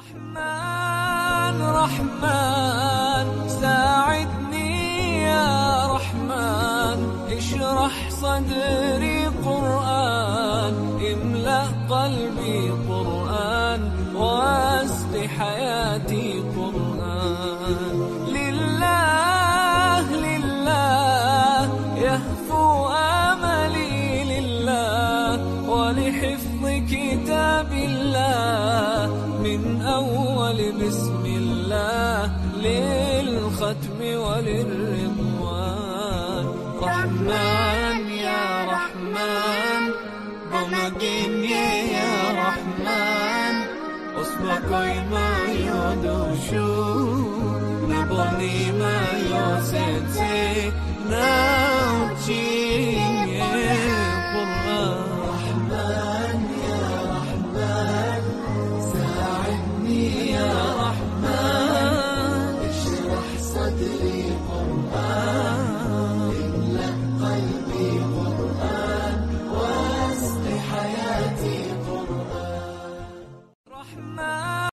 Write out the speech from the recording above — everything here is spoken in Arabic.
رحمن رحمن ساعدني يا رحمن، اشرح صدري قرآن، املأ قلبي قرآن، واسق حياتي قرآن. لله لله يهفو آملي لله، ولحفظ كتاب الله من أول بسم الله للختم وللرضوان. رحمن يا رحمن بمجيني يا رحمن، أصبحي ما يدوشو نبني ما يوسنسي ناوتي